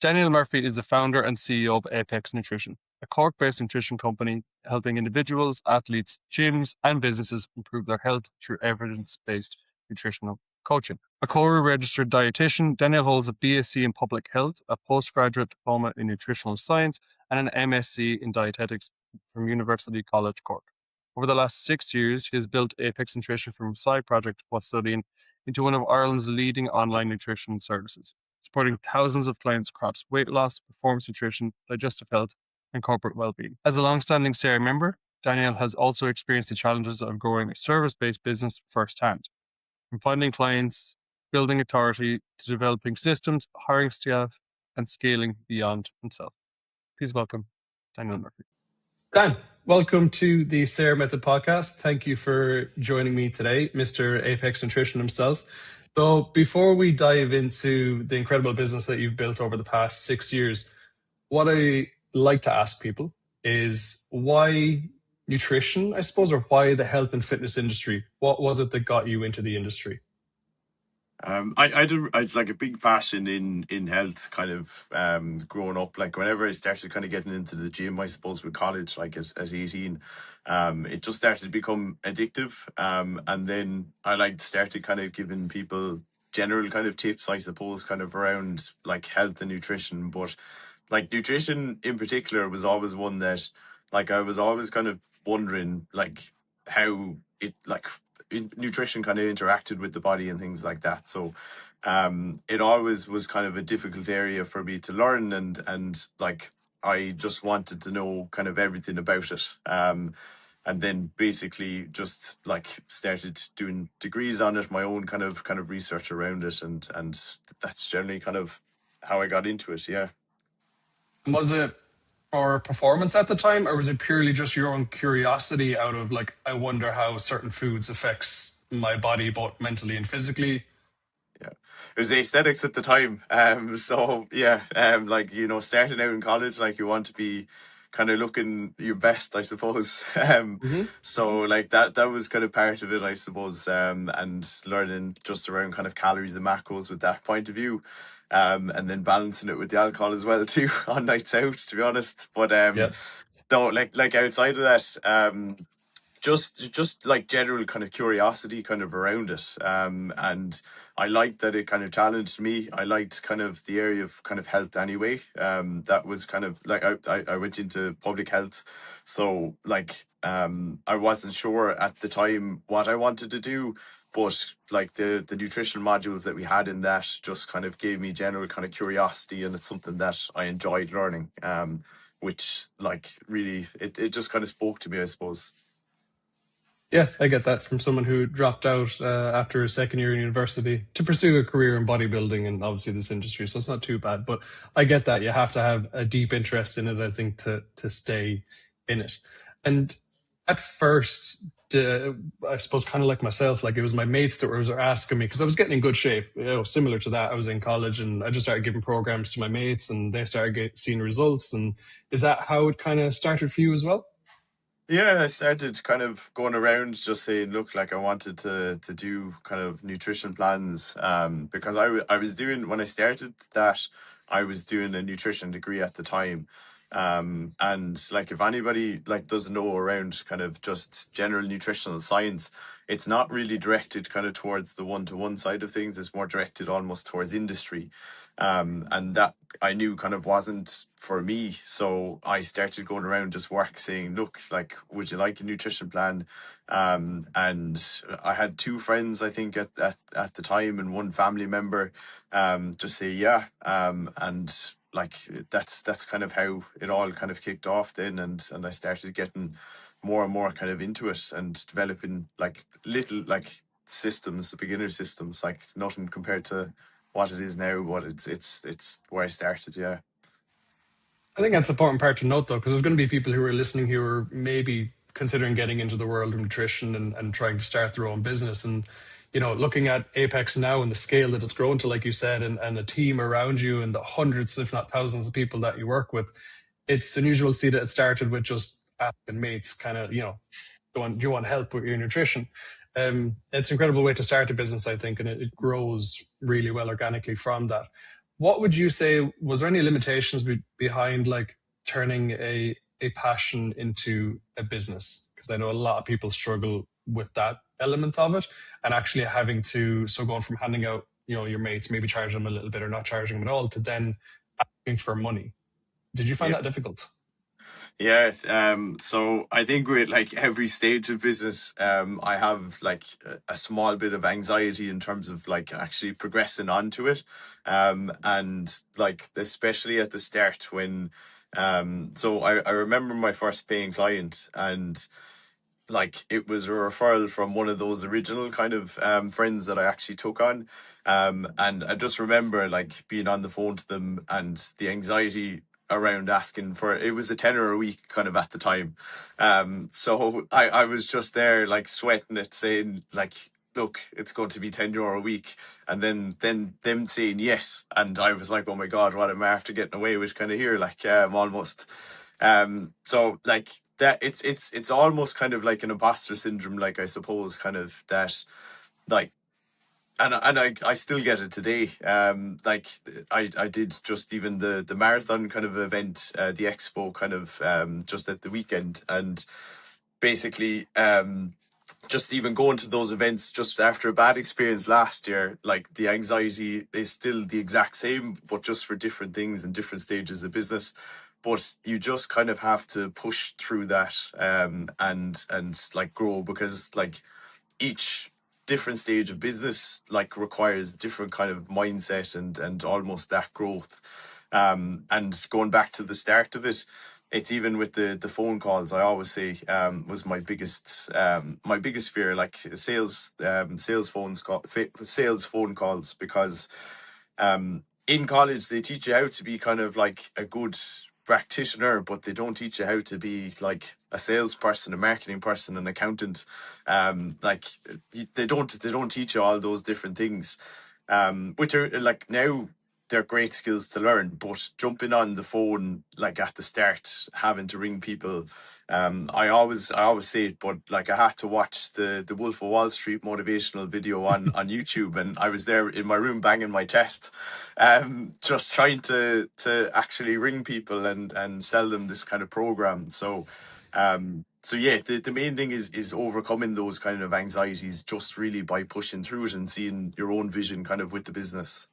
Daniel Murphy is the founder and CEO of Apex Nutrition, a Cork-based nutrition company helping individuals, athletes, gyms, and businesses improve their health through evidence-based nutritional coaching. A CORE-registered dietitian, Daniel holds a BSc in Public Health, a postgraduate diploma in Nutritional Science, and an MSc in Dietetics from University College Cork. Over the last 6 years, he has built Apex Nutrition from a side project while studying into one of Ireland's leading online nutrition services, supporting thousands of clients across weight loss, performance nutrition, digestive health, and corporate well-being. As a long-standing SAOR member, Daniel has also experienced the challenges of growing a service-based business firsthand, from finding clients, building authority, to developing systems, hiring staff, and scaling beyond himself. Please welcome Daniel Murphy. Dan, welcome to the SAOR Method podcast. Thank you for joining me today, Mr. Apex Nutrition himself. So before we dive into the incredible business that you've built over the past 6 years, what I like to ask people is why nutrition, I suppose, or why the health and fitness industry? What was it that got you into the industry? I'd like a big passion in health, kind of growing up. Like whenever I started kind of getting into the gym, I suppose with college, like at 18, it just started to become addictive. And then I started kind of giving people general kind of tips, I suppose, kind of around like health and nutrition. But like nutrition in particular was always one that like I was always kind of wondering like how it like nutrition kind of interacted with the body and things like that. So it always was kind of a difficult area for me to learn, and like I just wanted to know kind of everything about it. And then basically just like started doing degrees on it, my own kind of research around it, and that's generally kind of how I got into it. Yeah. Was it for performance at the time, or was it purely just your own curiosity out of like, I wonder how certain foods affects my body, both mentally and physically? Yeah, it was aesthetics at the time. So yeah, like, you know, starting out in college, like you want to be kind of looking your best, I suppose. So like that was kind of part of it, I suppose. And learning just around kind of calories and macros with that point of view. And then balancing it with the alcohol as well too on nights out, to be honest. But no, like outside of that, just like general kind of curiosity kind of around it. And I liked that it kind of challenged me. I liked kind of the area of kind of health anyway. That was kind of like I went into public health. So like I wasn't sure at the time what I wanted to do, but like the nutrition modules that we had in that just kind of gave me general kind of curiosity, and it's something that I enjoyed learning. Which like really it just kind of spoke to me, I suppose. Yeah, I get that from someone who dropped out after a second year in university to pursue a career in bodybuilding and obviously this industry. So it's not too bad, but I get that you have to have a deep interest in it, I think, to stay in it. And at first, I suppose kind of like myself, like it was my mates that were asking me because I was getting in good shape, you know, similar to that. I was in college and I just started giving programs to my mates and they started seeing results. And is that how it kind of started for you as well? Yeah, I started kind of going around just saying, look, like I wanted to do kind of nutrition plans, because I was doing, when I started that, I was doing a nutrition degree at the time. And like if anybody like doesn't know around kind of just general nutritional science, it's not really directed kind of towards the one-to-one side of things. It's more directed almost towards industry. And that I knew kind of wasn't for me. So I started going around just work saying, look, like, would you like a nutrition plan? And I had 2 friends, I think, at the time, and 1 family member just say, yeah. And like, that's kind of how it all kind of kicked off then. And I started getting more and more kind of into it and developing like little like systems, the beginner systems, like nothing compared to what it is now, but it's where I started. Yeah. I think that's an important part to note, though, because there's going to be people who are listening who are maybe considering getting into the world of nutrition and trying to start their own business. And, you know, looking at Apex now and the scale that it's grown to, like you said, and a team around you and the hundreds, if not thousands of people that you work with, it's unusual to see that it started with just asking mates kind of, you know, do you want help with your nutrition? It's an incredible way to start a business, I think, and it grows really well organically from that. what would you say, was there any limitations behind like turning a passion into a business? Because I know a lot of people struggle with that element of it, and actually having to, so going from handing out, you know, your mates, maybe charging them a little bit or not charging them at all, to then asking for money. Did you find Yeah. that difficult? Yeah, so I think with like every stage of business, I have like a small bit of anxiety in terms of like actually progressing onto it. And like especially at the start when so I remember my first paying client, and like it was a referral from one of those original kind of friends that I actually took on. And I just remember like being on the phone to them and the anxiety around asking for it was a tenner a week kind of at the time. So I was just there like sweating it, saying like, look, it's going to be €10 a week. And then them saying yes. And I was like, oh my God, what am I after getting away with kind of here? Like almost. So like that it's almost kind of like an imposter syndrome, like I suppose, kind of that, like, and I still get it today. Like I did just even the marathon kind of event, the expo kind of just at the weekend, and basically just even going to those events just after a bad experience last year, like the anxiety is still the exact same, but just for different things and different stages of business. But you just kind of have to push through that, and like grow, because like each different stage of business like requires different kind of mindset and almost that growth. And going back to the start of it, it's even with the phone calls, I always say was my biggest fear, like sales phone calls, because in college they teach you how to be kind of like a good practitioner, but they don't teach you how to be like a salesperson, a marketing person, an accountant. Like they don't teach you all those different things, which are like now they're great skills to learn. But jumping on the phone like at the start, having to ring people, I always say it, but like I had to watch the Wolf of Wall Street motivational video on YouTube, and I was there in my room banging my chest, just trying to actually ring people and sell them this kind of program. So yeah, the main thing is overcoming those kind of anxieties just really by pushing through it and seeing your own vision kind of with the business.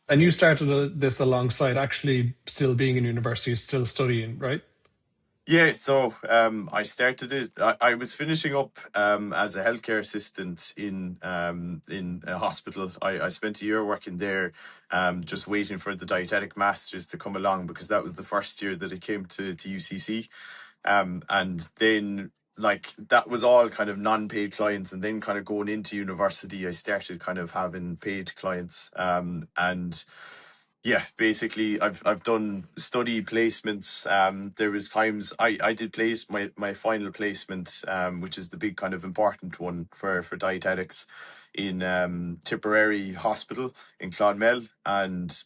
And you started this alongside actually still being in university, still studying, right? Yeah, so I started it. I was finishing up as a healthcare assistant in a hospital. I spent a year working there, just waiting for the dietetic masters to come along, because that was the first year that it came to UCC. And then like that was all kind of non-paid clients, and then kind of going into university, I started kind of having paid clients. And yeah, basically I've done study placements. There was times I did place my final placement, which is the big kind of important one for dietetics, in Tipperary Hospital in Clonmel, and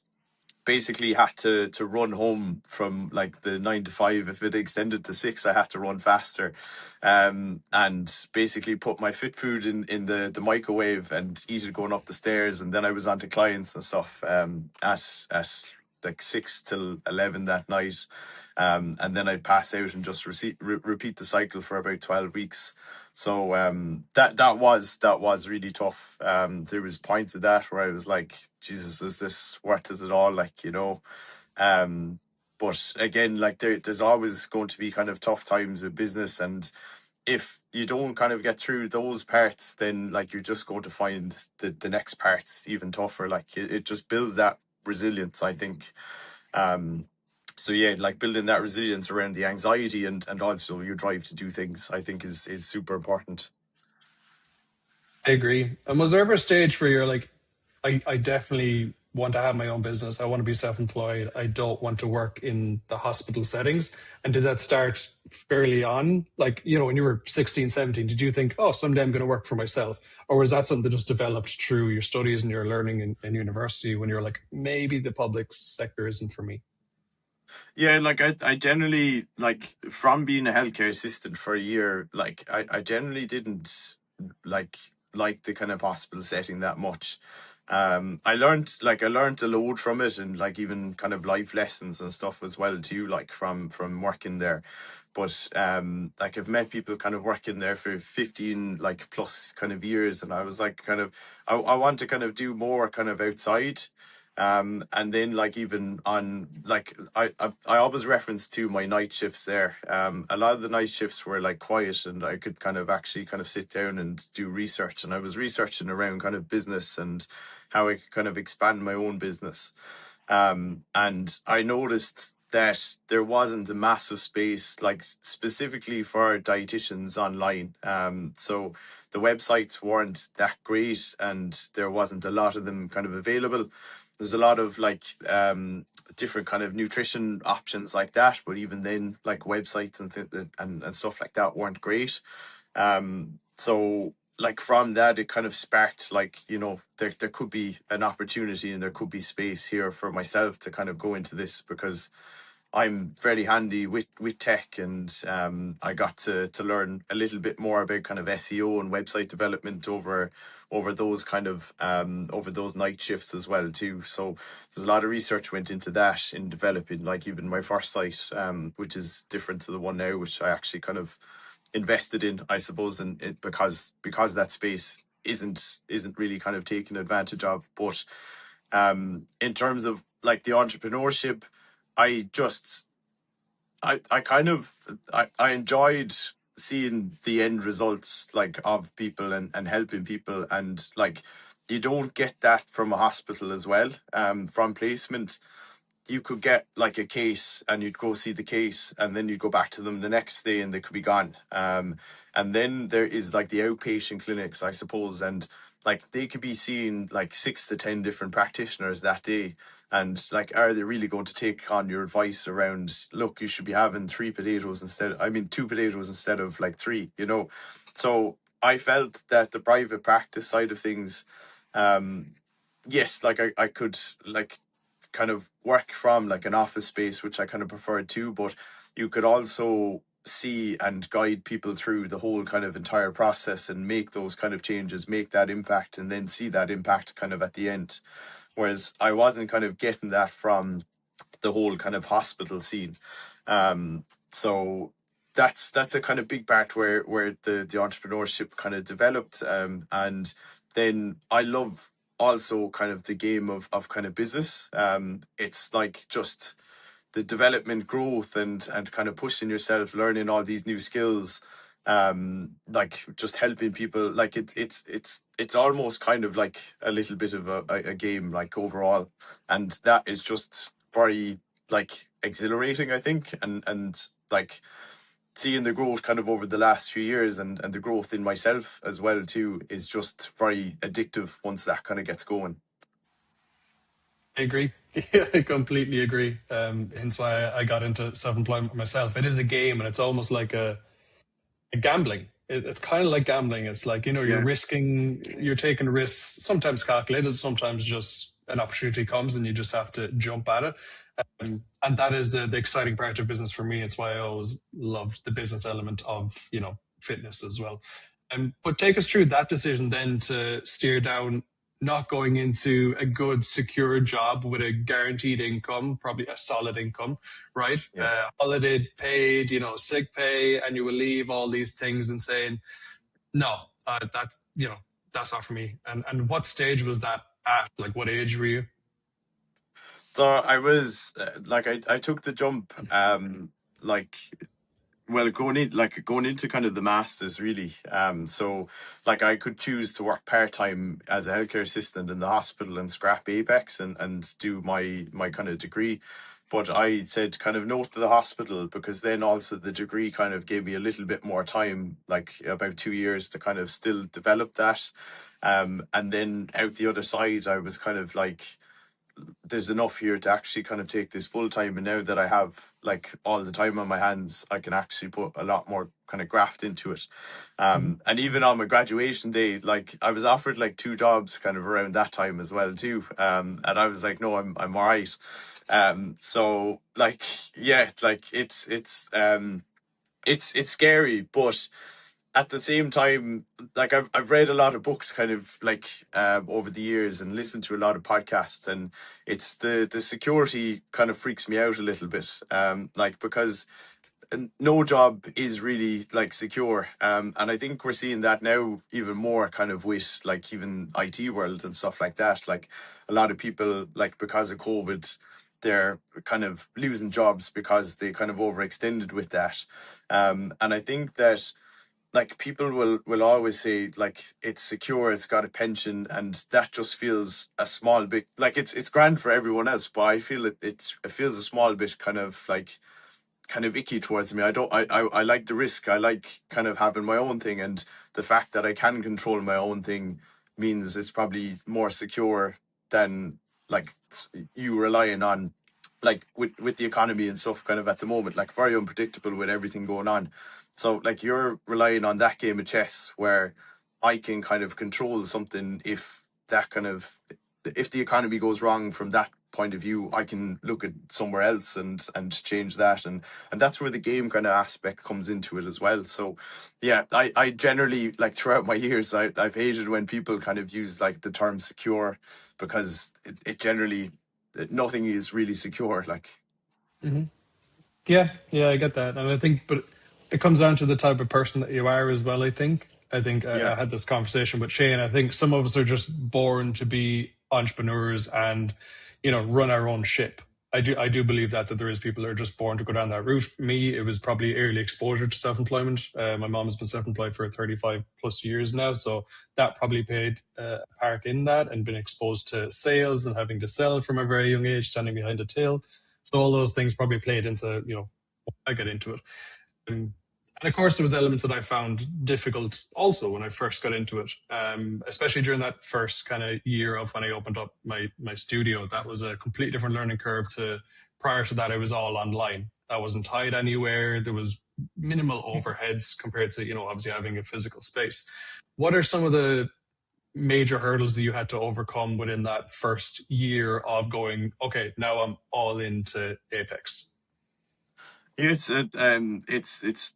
basically had to run home from like the 9 to 5. If it extended to 6, I had to run faster, and basically put my fit food in the microwave and eat it going up the stairs. And then I was on to clients and stuff at like 6 till 11 that night. And then I'd pass out and just repeat the cycle for about 12 weeks. So that was really tough. There was points of that where I was like, Jesus, is this worth it at all? Like, but again, like there's always going to be kind of tough times with business, and if you don't kind of get through those parts, then like you're just going to find the next parts even tougher. Like it just builds that resilience, I think. So yeah, like building that resilience around the anxiety and also your drive to do things, I think is super important. I agree. And was there ever a stage where you're like, I definitely want to have my own business. I want to be self-employed. I don't want to work in the hospital settings. And did that start fairly on? Like, you know, when you were 16, 17, did you think, oh, someday I'm going to work for myself? Or was that something that just developed through your studies and your learning in university, when you're like, maybe the public sector isn't for me? Yeah, like I generally, like from being a healthcare assistant for a year, like I generally didn't like the kind of hospital setting that much. I learned a load from it, and like even kind of life lessons and stuff as well too, like from working there. But like I've met people kind of working there for 15 like plus kind of years, and I was like kind of I want to kind of do more kind of outside. And then like even on like I always reference to my night shifts there. A lot of the night shifts were like quiet, and I could kind of actually kind of sit down and do research, and I was researching around kind of business and how I could kind of expand my own business. And I noticed that there wasn't a massive space like specifically for dietitians online. So the websites weren't that great, and there wasn't a lot of them kind of available. There's a lot of like different kind of nutrition options like that, but even then, like websites and stuff like that weren't great. So like from that, it kind of sparked like, you know, there could be an opportunity and there could be space here for myself to kind of go into this, because I'm fairly handy with tech, and I got to learn a little bit more about kind of SEO and website development over those kind of over those night shifts as well too. So there's a lot of research went into that in developing like even my first site, which is different to the one now, which I actually kind of invested in, I suppose, and it because that space isn't really kind of taken advantage of. But in terms of like the entrepreneurship, I just I kind of I enjoyed seeing the end results like of people and helping people, and like you don't get that from a hospital as well. From placement, you could get like a case and you'd go see the case, and then you'd go back to them the next day and they could be gone. And then there is like the outpatient clinics, I suppose, and like they could be seeing like 6 to 10 different practitioners that day. And like, are they really going to take on your advice around, look, you should be having 2 potatoes instead of like three, you know? So I felt that the private practice side of things, yes, like I could like kind of work from like an office space, which I kind of preferred too, but you could also see and guide people through the whole kind of entire process and make those kind of changes, make that impact, and then see that impact kind of at the end. Whereas I wasn't kind of getting that from the whole kind of hospital scene. So that's a kind of big part where the entrepreneurship kind of developed. And then I love also kind of the game of kind of business. It's like just the development, growth, and kind of pushing yourself, learning all these new skills, like just helping people. Like it's almost kind of like a little bit of a game like overall, and that is just very like exhilarating, I think, and like seeing the growth kind of over the last few years, and the growth in myself as well too, is just very addictive once that kind of gets going. I agree. Yeah, I completely agree. Hence why I got into self-employment myself. It is a game, and it's almost like a gambling. It's kind of like gambling. It's like, you know, Yeah. you're taking risks, sometimes calculated, sometimes just an opportunity comes and you just have to jump at it. And that is the exciting part of business for me. It's why I always loved the business element of, you know, fitness as well. But take us through that decision then to steer down, not going into a good, secure job with a guaranteed income, probably a solid income, right? Yeah. Holiday paid, you know, sick pay, annual leave, all these things, and saying, no, that's, you know, that's not for me. And what stage was that at? Like, what age were you? So I was like I took the jump like well going into kind of the masters really. So like I could choose to work part-time as a healthcare assistant in the hospital and scrap Apex and do my kind of degree. But I said kind of no to the hospital, because then also the degree kind of gave me a little bit more time, like about 2 years, to kind of still develop that. And then out the other side, I was kind of like, there's enough here to actually kind of take this full time. And now that I have like all the time on my hands, I can actually put a lot more kind of graft into it. And even on my graduation day, like I was offered like 2 jobs kind of around that time as well too. And I was like, no, I'm all right. So like, yeah, like it's scary, but at the same time, like I've read a lot of books kind of like over the years and listened to a lot of podcasts, and it's the security kind of freaks me out a little bit. Like because no job is really like secure. And I think we're seeing that now even more kind of with like even IT world and stuff like that. Like a lot of people, like because of COVID, they're kind of losing jobs because they kind of overextended with that. And I think that like people will always say like it's secure, it's got a pension, and that just feels a small bit like it's grand for everyone else, but I feel it feels a small bit kind of icky towards me. I like the risk. I like kind of having my own thing, and the fact that I can control my own thing means it's probably more secure than like you relying on like with the economy and stuff kind of at the moment, like very unpredictable with everything going on. So like you're relying on that game of chess where I can kind of control something if that kind of if the economy goes wrong from that point of view, I can look at somewhere else and change that, and that's where the game kind of aspect comes into it as well. So yeah, I generally like throughout my years I've hated when people kind of use like the term secure, because it generally nothing is really secure like. Yeah, yeah, I get that, and I think, but it comes down to the type of person that you are as well. I think I Yeah. had this conversation with Shane. I think some of us are just born to be entrepreneurs and, run our own ship. I do believe that there is people that are just born to go down that route. Me, it was probably early exposure to self-employment. My mom has been self-employed for 35 plus years now, so that probably played a part in that, and been exposed to sales and having to sell from a very young age, standing behind a till. So all those things probably played into, I got into it. And of course, there was elements that I found difficult also when I first got into it, especially during that first kind of year of when I opened up my studio. That was a completely different learning curve to prior to that. I was all online. I wasn't tied anywhere. There was minimal overheads compared to, obviously having a physical space. What are some of the major hurdles that you had to overcome within that first year of going, okay, now I'm all into Apex? Yeah, it's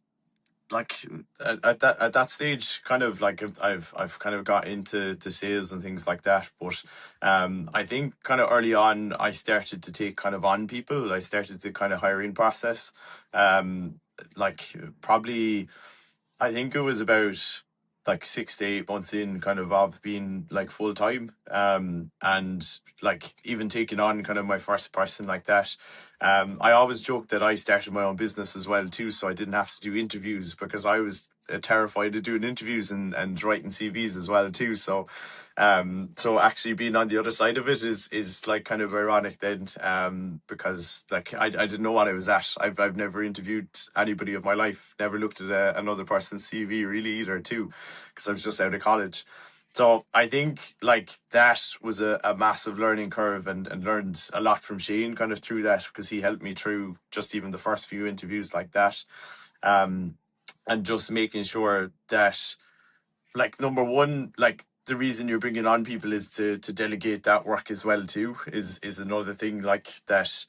like at that stage kind of like I've kind of got into to sales and things like that, but I think kind of early on I started to take kind of on people. I started the kind of hiring process, um like probably I think it was about like 6 to 8 months in kind of being like full time. And like even taking on kind of my first person like that. I always joke that I started my own business as well too, so I didn't have to do interviews because I was terrified of doing interviews and writing CVs as well too. So actually being on the other side of it is like kind of ironic then, because like I didn't know what I was at. I've never interviewed anybody of my life, never looked at another person's CV really either too, because I was just out of college. So I think like that was a massive learning curve, and learned a lot from Shane kind of through that, because he helped me through just even the first few interviews like that. Um, and just making sure that like number one, like the reason you're bringing on people is to delegate that work as well too, is another thing like that.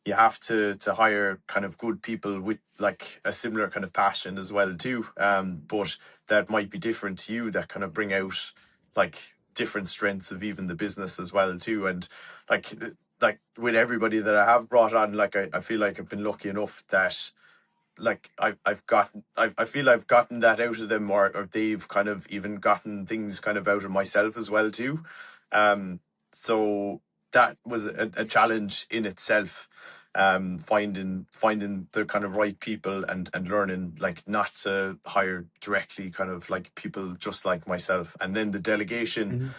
You have to hire kind of good people with like a similar kind of passion as well too, but that might be different to you, that kind of bring out like different strengths of even the business as well too. And like like with everybody that I have brought on, like I feel like I've been lucky enough that like I feel I've gotten that out of them, or they've kind of even gotten things kind of out of myself as well too. Um, so that was a challenge in itself. Finding the kind of right people, and learning like not to hire directly kind of like people just like myself. And then Mhm.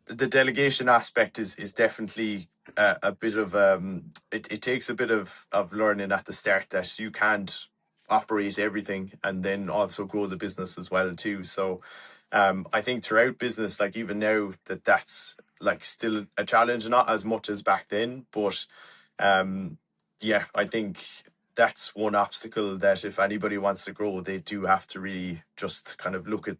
the delegation aspect is definitely a bit of it takes a bit of learning at the start that you can't operate everything and then also grow the business as well too. So I think throughout business, like even now, that's like still a challenge, not as much as back then, but um yeah, I think that's one obstacle that if anybody wants to grow, they do have to really just kind of look at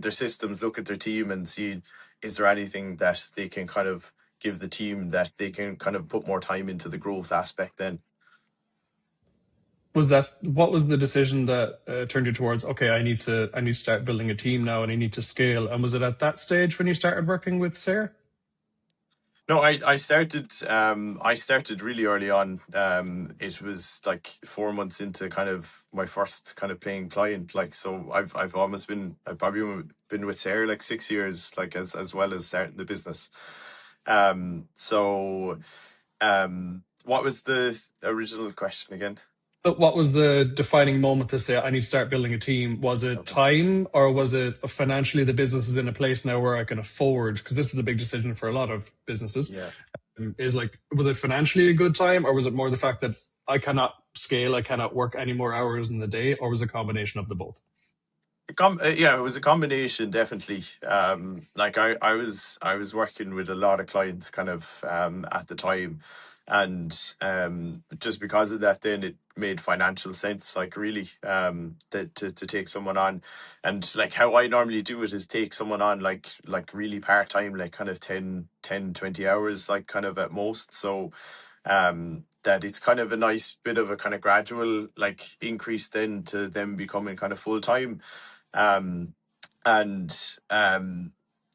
their systems, look at their team, and see, is there anything that they can kind of give the team that they can kind of put more time into the growth aspect then. What was the decision that turned you towards, okay, I need to start building a team now and I need to scale? And was it at that stage when you started working with SAOR? No, I started really early on. It was like 4 months into kind of my first kind of paying client. Like, so I've probably been with Sarah like 6 years, like as well as starting the business. So what was the original question again? But what was the defining moment to say, I need to start building a team? Was it Okay. time, or was it financially the business is in a place now where I can afford? Because this is a big decision for a lot of businesses. Yeah. Is like, was it financially a good time, or was it more the fact that I cannot scale, I cannot work any more hours in the day, or was it a combination of the both? Yeah, it was a combination, definitely. Like I was working with a lot of clients kind of at the time, and just because of that, then it made financial sense. Like really, that to take someone on, and like how I normally do it is take someone on like really part time, like kind of 20 hours, like kind of at most. So that it's kind of a nice bit of a kind of gradual like increase then to them becoming kind of full time. um and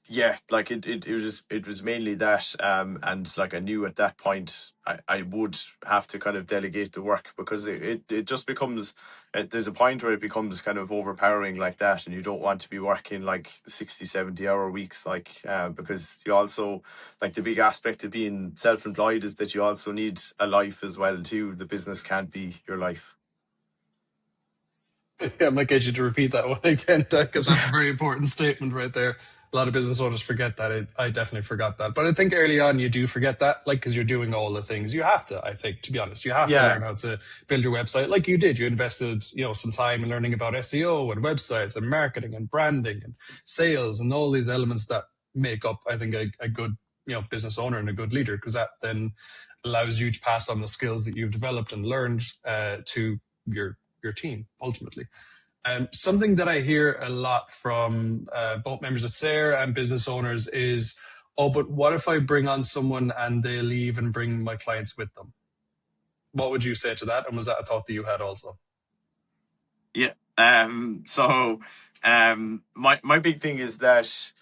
yeah, like it was mainly that, and like I knew at that point I would have to kind of delegate the work, because it just becomes, there's a point where it becomes kind of overpowering like that, and you don't want to be working like 60-70 hour weeks, like because you also, like, the big aspect of being self-employed is that you also need a life as well too. The business can't be your life. Yeah, I might get you to repeat that one again, because that's a very important statement right there. A lot of business owners forget that. I definitely forgot that. But I think early on you do forget that, like, because you're doing all the things. You have to, I think, to be honest, you have to Yeah. learn how to build your website like you did. You invested, some time in learning about SEO and websites and marketing and branding and sales and all these elements that make up, I think, a good, business owner and a good leader, because that then allows you to pass on the skills that you've developed and learned to your team ultimately. Something that I hear a lot from both members of SAOR and business owners is, oh, but what if I bring on someone and they leave and bring my clients with them? What would you say to that? And was that a thought that you had also? Yeah. So my big thing is that,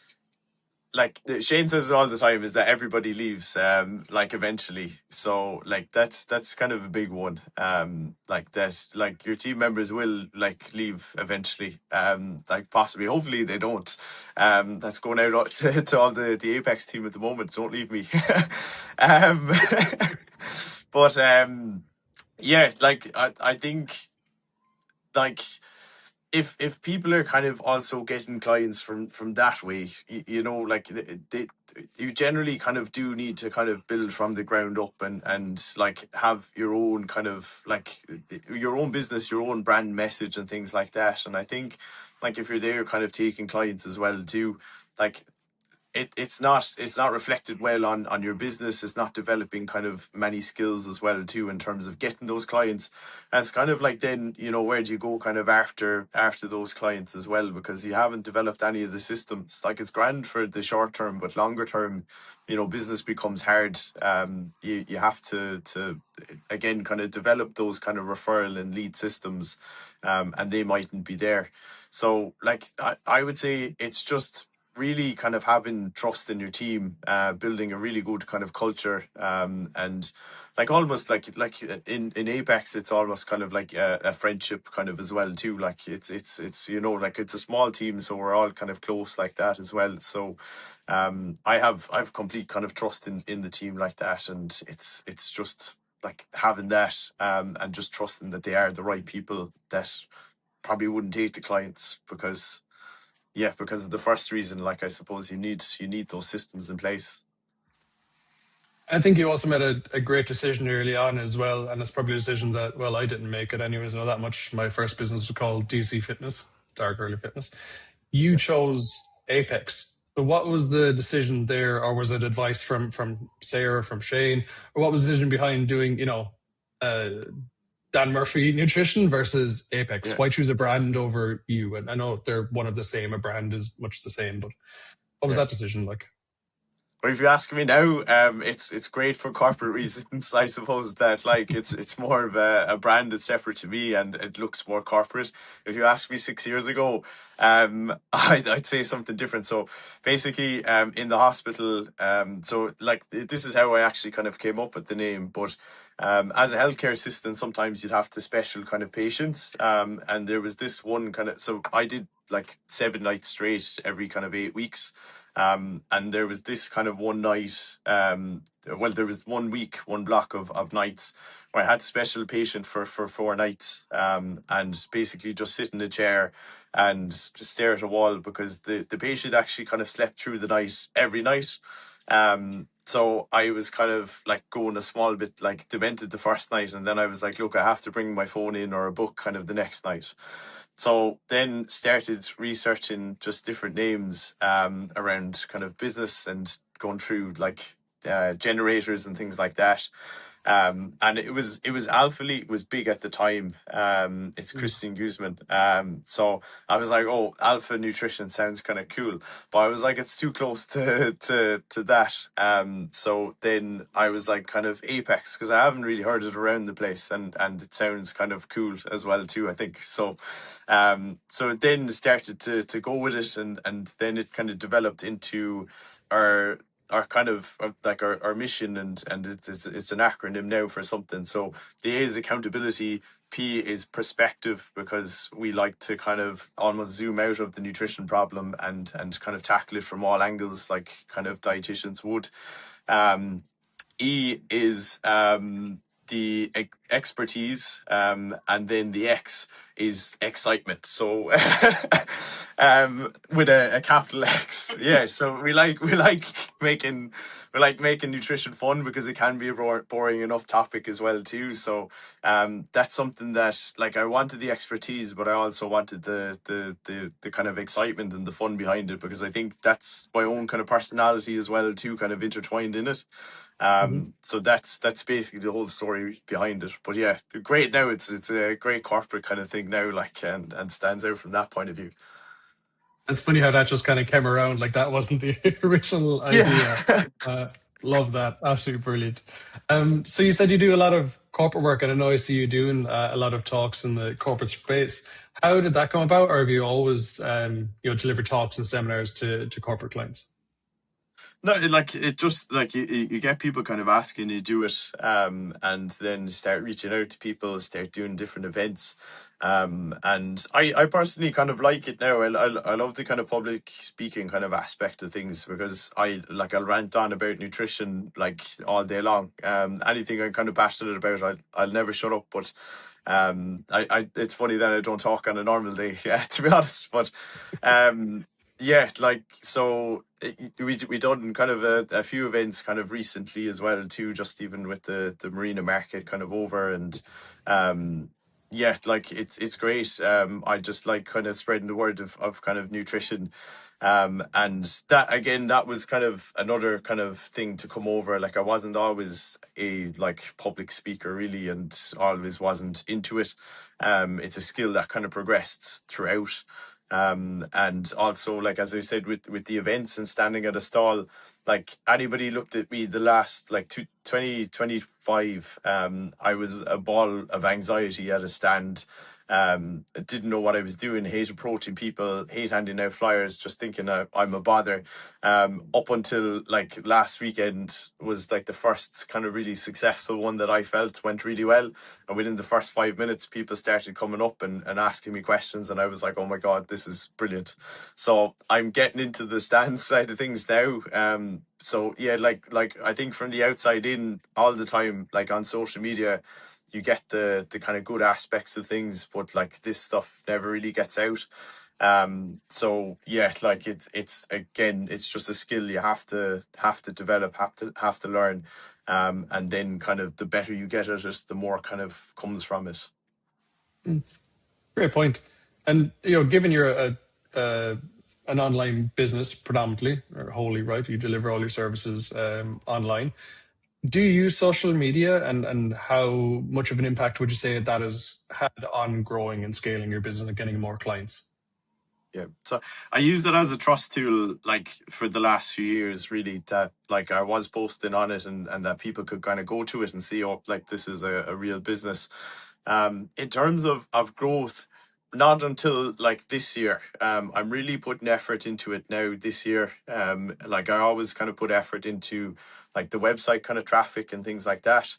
like, Shane says it all the time, is that everybody leaves like eventually. So like that's kind of a big one. Like that, like your team members will like leave eventually. Like possibly, hopefully they don't. That's going out to all the Apex team at the moment. Don't leave me. um but yeah, like I think, like, if people are kind of also getting clients from that way, like you generally kind of do need to kind of build from the ground up, and like have your own kind of like your own business, your own brand message and things like that. And I think, like, if you're there kind of taking clients as well too, like, it's not reflected well on your business. It's not developing kind of many skills as well too, in terms of getting those clients. And it's kind of like, then, where do you go kind of after those clients as well, because you haven't developed any of the systems. Like, it's grand for the short term, but longer term, business becomes hard. You have to again kind of develop those kind of referral and lead systems, and they mightn't be there. So like I would say it's just really kind of having trust in your team, building a really good kind of culture, and like almost like in Apex, it's almost kind of like a friendship kind of as well too. Like it's like it's a small team, so we're all kind of close like that as well. So I've complete kind of trust in the team like that, and it's just like having that, and just trusting that they are the right people that probably wouldn't take the clients, because, yeah, because of the first reason, like, I suppose you need those systems in place. I think you also made a great decision early on as well. And it's probably a decision that, well, I didn't make it anyways, know that much. My first business was called DC Fitness, Daire Curley Fitness. You Yeah. chose Apex. So what was the decision there, or was it advice from Sarah, from Shane, or what was the decision behind doing, uh, Dan Murphy Nutrition versus Apex? Yeah. Why choose a brand over you? And I know they're one of the same, a brand is much the same, but what was Yeah. that decision like? But if you ask me now, it's great for corporate reasons. I suppose that like it's more of a brand that's separate to me and it looks more corporate. If you asked me 6 years ago, I'd say something different. So basically, in the hospital, so like this is how I actually kind of came up with the name. But as a healthcare assistant, sometimes you'd have to special kind of patients. And there was this one kind of, so I did like 7 nights straight every kind of 8 weeks. And there was this kind of one night, well, there was 1 week, one block of nights where I had a special patient for 4 nights, and basically just sit in a chair and just stare at a wall because the patient actually kind of slept through the night every night. So I was kind of like going a small bit like demented the first night, and then I was like, look, I have to bring my phone in or a book kind of the next night. So then started researching just different names around kind of business and going through like generators and things like that. And it was Alpha Elite was big at the time. It's Christian Guzman. So I was like, oh, Alpha Nutrition sounds kind of cool, but I was like, it's too close to that. So then I was like, kind of Apex because I haven't really heard it around the place, and it sounds kind of cool as well too. I think so. So it then started to go with it, and then it kind of developed into our kind of like our mission, and it's an acronym now for something. So the A is accountability, P is perspective, because we like to kind of almost zoom out of the nutrition problem and kind of tackle it from all angles, like kind of dietitians would. E is the expertise, and then the X is excitement. So with a capital X, yeah. So we like making nutrition fun because it can be a boring enough topic as well too. So that's something that like I wanted the expertise, but I also wanted the kind of excitement and the fun behind it, because I think that's my own kind of personality as well too, kind of intertwined in it. So that's basically the whole story behind it. But yeah, great now. It's a great corporate kind of thing now, like and stands out from that point of view. It's funny how that just kind of came around. Like that wasn't the original idea. Yeah. Love that. Absolutely brilliant. So you said you do a lot of corporate work, and I know I see you doing a lot of talks in the corporate space. How did that come about, or have you always, delivered talks and seminars to corporate clients? No, it just like you get people kind of asking you do it, and then start reaching out to people, start doing different events, and I personally kind of like it now. I love the kind of public speaking kind of aspect of things, because I'll rant on about nutrition like all day long. Anything I'm kind of passionate about, I'll never shut up. But I it's funny that I don't talk on a normal day, yeah, to be honest. But yeah, like so we done kind of a few events kind of recently as well too, just even with the marina market kind of over, and yeah, like it's great. I just like kind of spreading the word of kind of nutrition. And that again, that was kind of another kind of thing to come over. Like I wasn't always a like public speaker really, and always wasn't into it. It's a skill that kind of progressed throughout. And also, like as I said, with the events and standing at a stall, like anybody looked at me the last like 2025, I was a ball of anxiety at a stand. Didn't know what I was doing, hate approaching people, hate handing out flyers, just thinking I'm a bother. Up until like last weekend was like the first kind of really successful one that I felt went really well. And within the first 5 minutes, people started coming up and asking me questions. And I was like, oh my God, this is brilliant. So I'm getting into the stands side of things now. So yeah, like I think from the outside in all the time, like on social media, you get the kind of good aspects of things, but like this stuff never really gets out. So yeah, like it's again, it's just a skill you have to develop, have to learn. And then kind of the better you get at it, the more kind of comes from it. Great point. And given you're an online business predominantly or wholly, right? You deliver all your services online. Do you use social media, and how much of an impact would you say that has had on growing and scaling your business and getting more clients? Yeah. So I used it as a trust tool, like for the last few years, really, that like I was posting on it and that people could kind of go to it and see, oh, like this is a real business. In terms of growth, not until like this year. I'm really putting effort into it now this year. Like I always kind of put effort into like the website kind of traffic and things like that.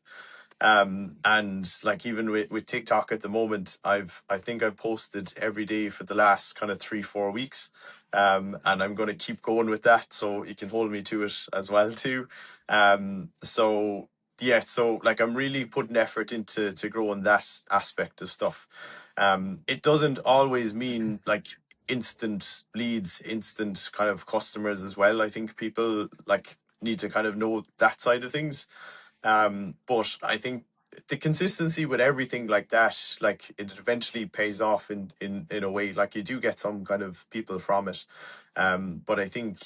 And like even with TikTok at the moment, I think I've posted every day for the last kind of 3-4 weeks. And I'm going to keep going with that, so you can hold me to it as well too. So yeah, so like I'm really putting effort into growing that aspect of stuff. It doesn't always mean like instant leads, instant kind of customers as well. I think people like need to kind of know that side of things. But I think the consistency with everything like that, like it eventually pays off in a way. Like you do get some kind of people from it. But I think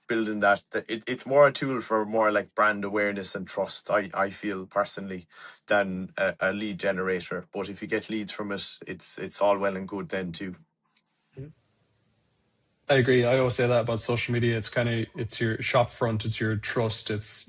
building that it's more a tool for more like brand awareness and trust. I feel personally than a lead generator. But if you get leads from it, it's all well and good then too. I agree. I always say that about social media. It's kind of, it's your shop front, it's your trust. It's,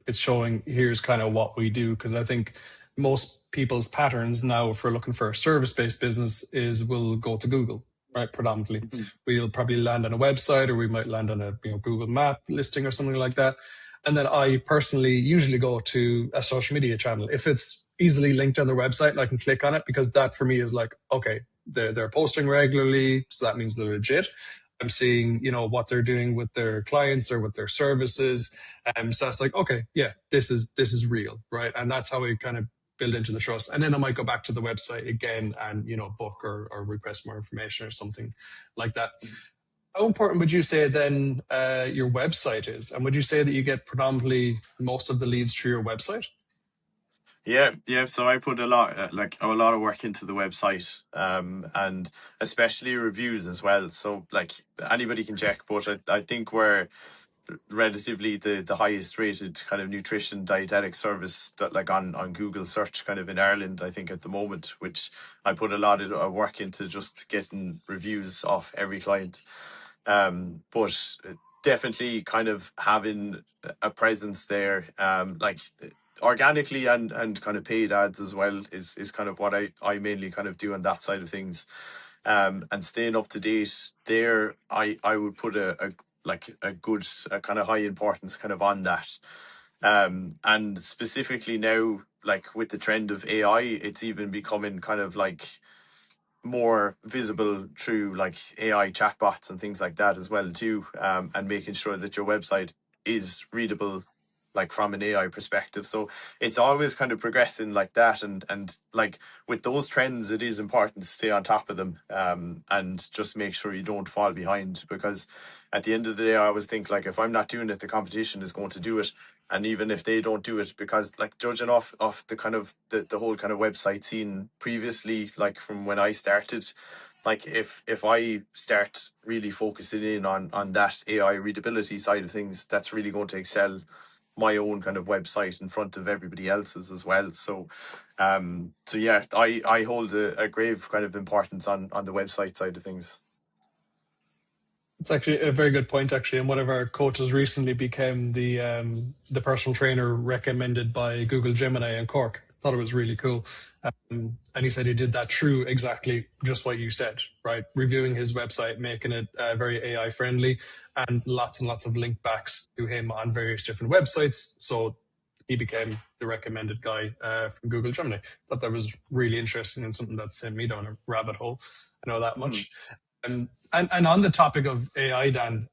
it's showing here's kind of what we do. Cause I think most people's patterns now, if we're looking for a service-based business, is we'll go to Google, right? Predominantly. Mhm. We'll probably land on a website, or we might land on a Google map listing or something like that. And then I personally usually go to a social media channel. If it's easily linked on their website, I can click on it, because that for me is like, okay, they're posting regularly, so that means they're legit. I'm seeing, what they're doing with their clients or with their services. So it's like, okay, yeah, this is real, right? And that's how we kind of build into the trust. And then I might go back to the website again and, book or request more information or something like that. How important would you say then your website is? And would you say that you get predominantly most of the leads through your website? Yeah. So I put a lot, a lot of work into the website, and especially reviews as well. So like anybody can check, but I think we're relatively the highest rated kind of nutrition dietetic service that like on Google search kind of in Ireland, I think at the moment, which I put a lot of work into just getting reviews off every client. But definitely kind of having a presence there, like organically and kind of paid ads as well is kind of what I mainly kind of do on that side of things. And staying up to date there, I would put a good a kind of high importance kind of on that. And specifically now, like with the trend of AI, it's even becoming kind of like more visible through like AI chatbots and things like that as well too, and making sure that your website is readable like from an AI perspective. So it's always kind of progressing like that, and like with those trends, it is important to stay on top of them, and just make sure you don't fall behind, because at the end of the day, I always think like if I'm not doing it, the competition is going to do it. And even if they don't do it, because like judging off the kind of the whole kind of website scene previously, like from when I started, like if I start really focusing in on that AI readability side of things, that's really going to excel my own kind of website in front of everybody else's as well. So yeah, I hold a grave kind of importance on the website side of things. It's actually a very good point, actually. And one of our coaches recently became the personal trainer recommended by Google Gemini in Cork. Thought it was really cool. And he said he did that through exactly just what you said, right? Reviewing his website, making it very AI friendly, and lots of link backs to him on various different websites. So he became the recommended guy from Google Gemini. Thought that was really interesting and something that sent me down a rabbit hole. I know that Mm. much. And on the topic of AI, Dan,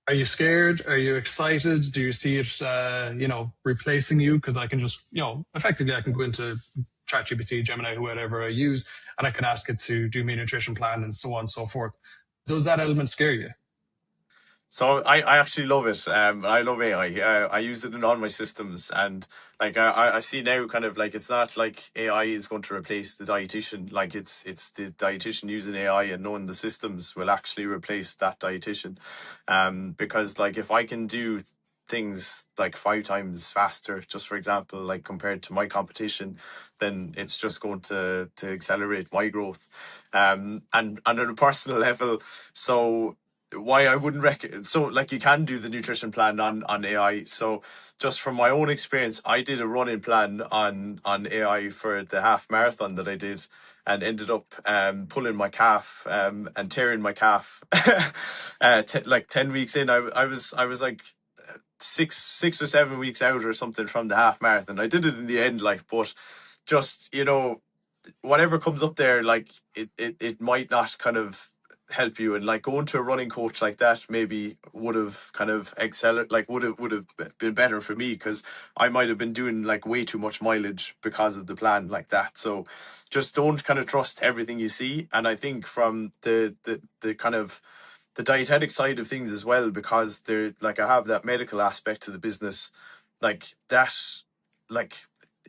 are you scared? Are you excited? Do you see it, replacing you? Because I can just, effectively, I can go into ChatGPT, Gemini, whatever I use, and I can ask it to do me a nutrition plan and so on and so forth. Does that element scare you? So I actually love it. I love AI. I use it in all my systems, and like I see now, kind of like it's not like AI is going to replace the dietitian. Like it's the dietitian using AI and knowing the systems will actually replace that dietitian. Because like if I can do things like 5 times faster, just for example, like compared to my competition, then it's just going to accelerate my growth. And on a personal level, so why I wouldn't so like you can do the nutrition plan on AI. So just from my own experience, I did a running plan on AI for the half marathon that I did, and ended up pulling my calf and tearing my calf. Like 10 weeks in, I was like 6 or 7 weeks out or something from the half marathon. I did it in the end, like, but just whatever comes up there, like it might not kind of help you, and like going to a running coach like that maybe would have kind of excelled, like would have been better for me, because I might have been doing like way too much mileage because of the plan like that. So just don't kind of trust everything you see. And I think from the kind of the dietetic side of things as well, because there, like, I have that medical aspect to the business, like that, like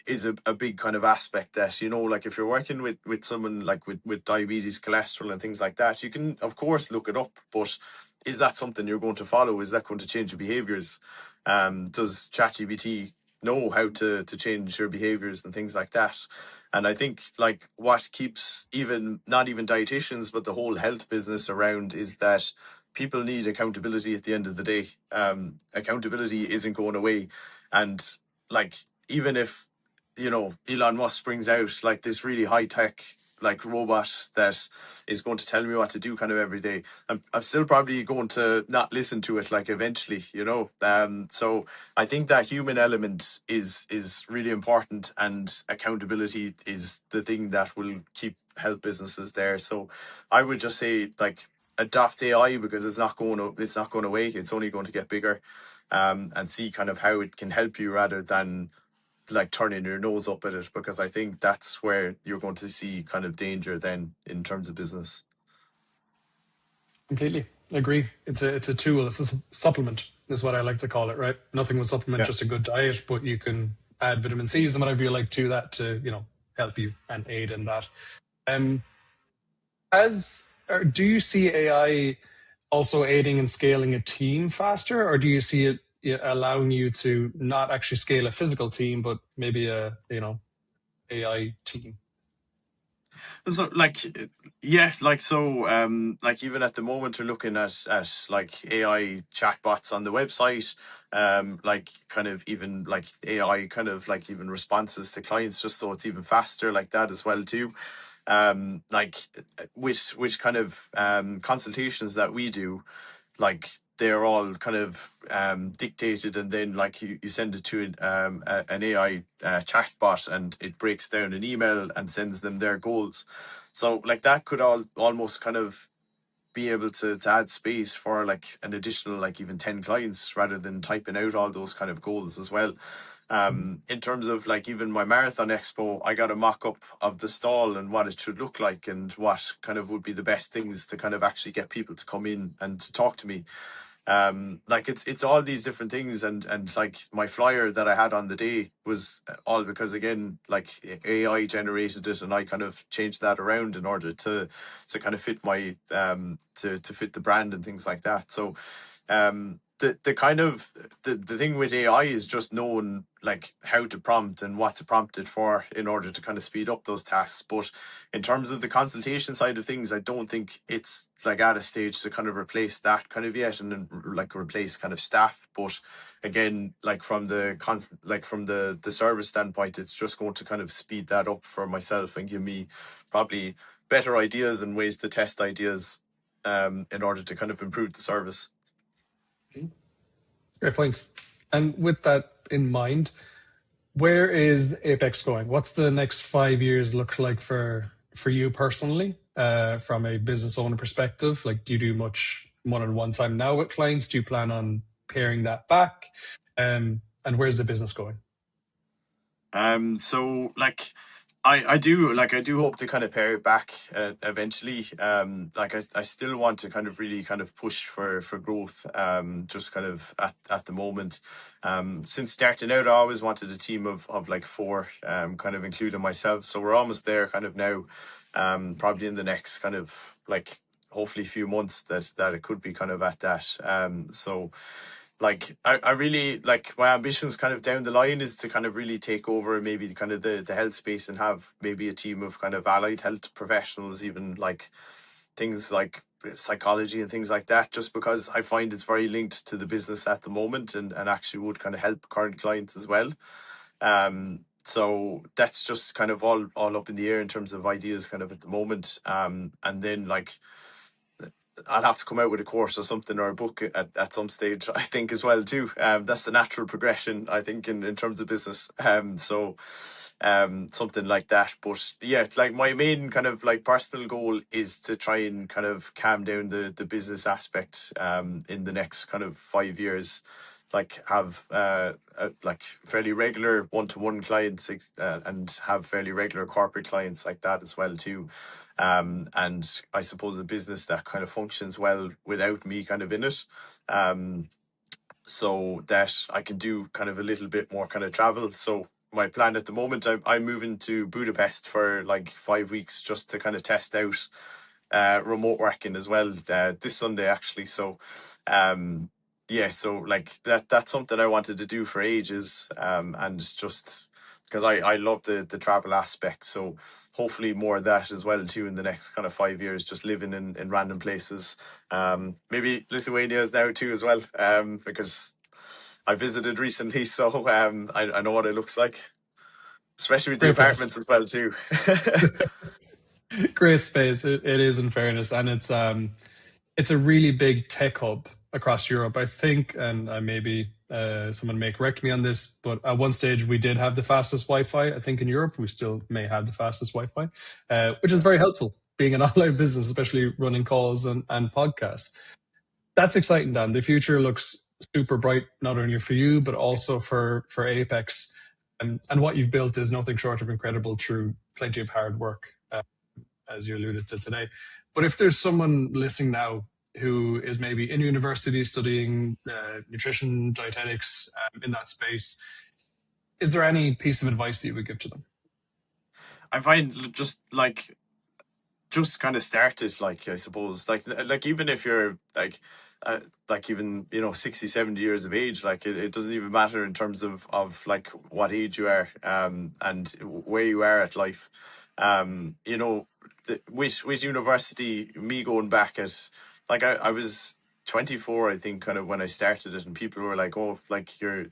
is a big kind of aspect that, like if you're working with someone like with diabetes, cholesterol and things like that, you can of course look it up, but is that something you're going to follow? Is that going to change your behaviors? Does ChatGPT know how to change your behaviors and things like that? And I think like what keeps even not even dietitians but the whole health business around is that people need accountability at the end of the day. Accountability isn't going away. And like, even if Elon Musk brings out like this really high tech like robot that is going to tell me what to do kind of every day, I'm still probably going to not listen to it, like, eventually. So I think that human element is really important, and accountability is the thing that will keep health businesses there. So I would just say, like, adopt AI, because it's not going away. It's only going to get bigger, and see kind of how it can help you, rather than like turning your nose up at it, because I think that's where you're going to see kind of danger then in terms of business. Completely agree. It's a tool. It's a supplement, is what I like to call it. Right? Nothing will supplement Yeah. just a good diet, but you can add vitamin C's and whatever you like to that to help you and aid in that. Um, do you see AI also aiding and scaling a team faster, or do you see it allowing you to not actually scale a physical team, but maybe a AI team? So like, yeah, like, so like even at the moment we're looking at like AI chatbots on the website, like kind of even like AI kind of like even responses to clients, just so it's even faster like that as well too. Like which kind of consultations that we do, like they're all kind of dictated, and then like you send it to an AI chatbot, and it breaks down an email and sends them their goals. So like that could almost kind of be able to add space for like an additional like even 10 clients, rather than typing out all those kind of goals as well. In terms of like even my marathon expo, I got a mock-up of the stall and what it should look like, and what kind of would be the best things to kind of actually get people to come in and to talk to me. Like it's all these different things, and like my flyer that I had on the day was all because, again, like AI generated it, and I kind of changed that around in order to kind of fit my to fit the brand and things like that. So the kind of the thing with AI is just knowing like how to prompt and what to prompt it for in order to kind of speed up those tasks. But in terms of the consultation side of things, I don't think it's like at a stage to kind of replace that kind of yet, and then like replace kind of staff. But again, like from the service standpoint, it's just going to kind of speed that up for myself and give me probably better ideas and ways to test ideas in order to kind of improve the service. Great points. And with that in mind, where is Apex going? What's the next 5 years look like for you personally, from a business owner perspective? Like, do you do much one-on-one time now with clients? Do you plan on paring that back? And where's the business going? So like I do hope to kind of pare it back eventually. Like I still want to kind of really kind of push for growth. Just kind of at the moment. Since starting out, I always wanted a team of like 4, kind of including myself. So we're almost there kind of now. Probably in the next kind of like hopefully few months that it could be kind of at that. So like I really like my ambitions kind of down the line is to kind of really take over maybe kind of the health space and have maybe a team of kind of allied health professionals, even like things like psychology and things like that, just because I find it's very linked to the business at the moment, and actually would kind of help current clients as well. So that's just kind of all up in the air in terms of ideas kind of at the moment. And then like I'll have to come out with a course or something or a book at some stage, I think, as well too. That's the natural progression, I think, in terms of business. Something like that. But yeah, like my main kind of like personal goal is to try and kind of calm down the business aspect in the next kind of 5 years. Like have like fairly regular one-to-one clients, and have fairly regular corporate clients like that as well too. And I suppose a business that kind of functions well without me kind of in it. So that I can do kind of a little bit more kind of travel. So my plan at the moment, I'm moving to Budapest for like 5 weeks just to kind of test out remote working as well this Sunday actually. So yeah, so like that's something I wanted to do for ages, and just because I love the travel aspect. So hopefully more of that as well too in the next kind of 5 years, just living in random places. Maybe Lithuania is now too as well, because I visited recently, so I know what it looks like, especially with the Great place. apartments as well too. Great space. It is, in fairness, and it's a really big tech hub across Europe, I think, and maybe someone may correct me on this, but at one stage we did have the fastest Wi-Fi. I think in Europe we still may have the fastest Wi-Fi, which is very helpful being an online business, especially running calls and podcasts. That's exciting, Dan. The future looks super bright, not only for you but also for Apex, and what you've built is nothing short of incredible through plenty of hard work, as you alluded to today. But if there's someone listening now who is maybe in university studying nutrition, dietetics, in that space, is there any piece of advice that you would give to them? I find just kind of started, like I suppose like even if you're like even 60, 70 years of age, like it doesn't even matter in terms of like what age you are, and where you are at life. With university, me going back at like I was 24, I think, kind of when I started it, and people were like, oh, like you're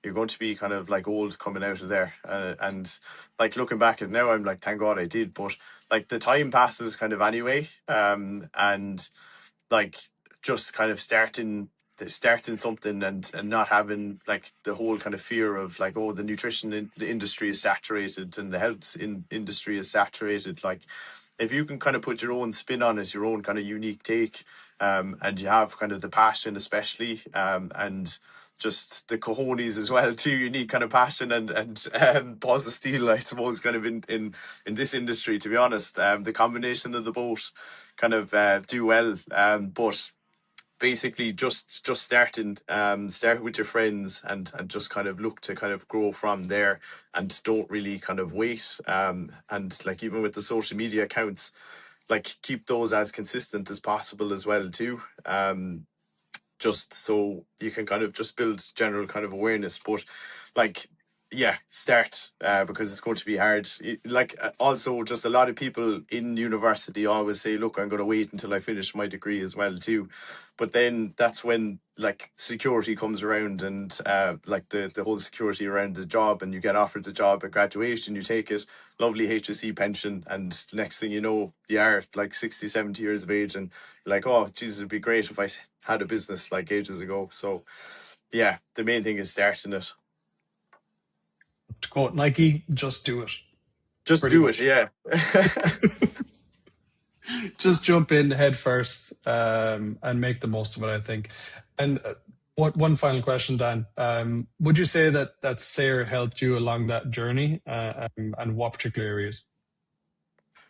going to be kind of like old coming out of there, and like looking back at now, I'm like, thank God I did. But like the time passes kind of anyway, and like just kind of starting something, and not having like the whole kind of fear of like, oh, the the industry is saturated and the industry is saturated. Like if you can kind of put your own spin on it, your own kind of unique take, and you have kind of the passion, especially, and just the cojones as well too. You need kind of passion and balls of steel, I suppose, kind of in this industry. To be honest, the combination of the both kind of do well. But basically, just starting, start with your friends, and just kind of look to kind of grow from there, and don't really kind of wait. And like even with the social media accounts, like keep those as consistent as possible as well too. Just so you can kind of just build general kind of awareness. But like, yeah, start, because it's going to be hard. Like also, just a lot of people in university always say, look, I'm going to wait until I finish my degree as well too. But then that's when like security comes around, and like the whole security around the job, and you get offered the job at graduation, you take it, lovely HSE pension, and next thing you know, you are like 60, 70 years of age, and you're like, oh Jesus, it'd be great if I had a business like ages ago. So yeah, the main thing is starting it. To quote Nike, just do it. Just Pretty do it, much. yeah. Just jump in head first, and make the most of it, I think. And one final question, Dan. Would you say that SAOR helped you along that journey, and what particular areas?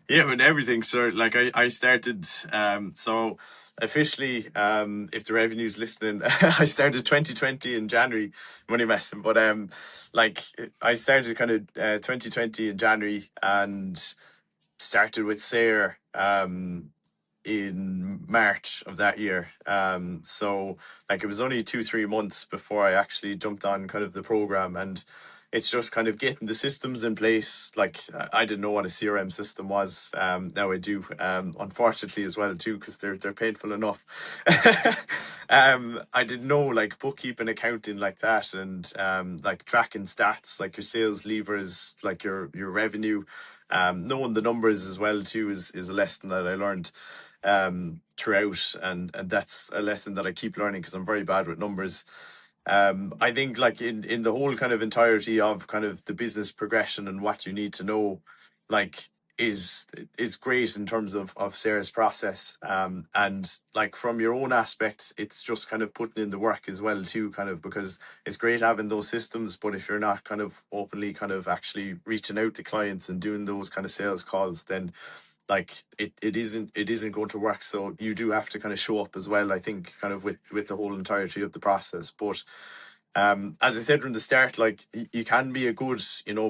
Yeah, with everything. So like I started, so officially, if the revenue's listening, I started 2020 in January, money messing. But like I started kind of 2020 in January, and started with SAOR. in March of that year. So like it was only 2-3 months before I actually jumped on kind of the program, and it's just kind of getting the systems in place. Like I didn't know what a CRM system was. Now I do, unfortunately as well too, because they're painful enough. I didn't know like bookkeeping, accounting like that, and like tracking stats, like your sales levers, like your revenue. Knowing the numbers as well too is a lesson that I learned throughout, and that's a lesson that I keep learning because I'm very bad with numbers. I think like in the whole kind of entirety of kind of the business progression and what you need to know, like is great in terms of SAOR's process. And like from your own aspect, it's just kind of putting in the work as well too, kind of, because it's great having those systems, but if you're not kind of openly kind of actually reaching out to clients and doing those kind of sales calls, then like it isn't going to work. So you do have to kind of show up as well, I think, kind of with the whole entirety of the process. But as I said from the start, like you can be a good,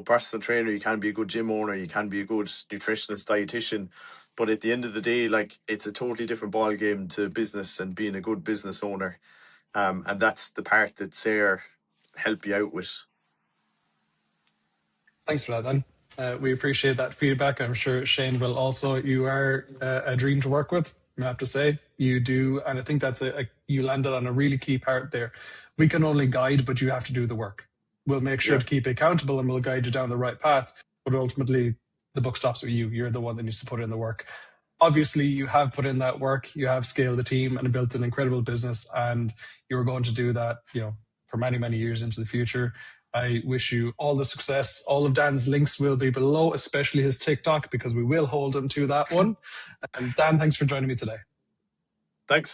personal trainer, you can be a good gym owner, you can be a good nutritionist, dietitian, but at the end of the day, like it's a totally different ball game to business and being a good business owner. And that's the part that SAOR help you out with. Thanks for that, then. We appreciate that feedback. I'm sure Shane will also. You are a dream to work with, I have to say. You do, and I think that's you landed on a really key part there. We can only guide, but you have to do the work. We'll make sure to keep you accountable and we'll guide you down the right path, but ultimately the buck stops with you. You're the one that needs to put in the work. Obviously, you have put in that work, you have scaled the team and built an incredible business, and you're going to do that, for many, many years into the future. I wish you all the success. All of Dan's links will be below, especially his TikTok, because we will hold him to that one. And Dan, thanks for joining me today. Thanks.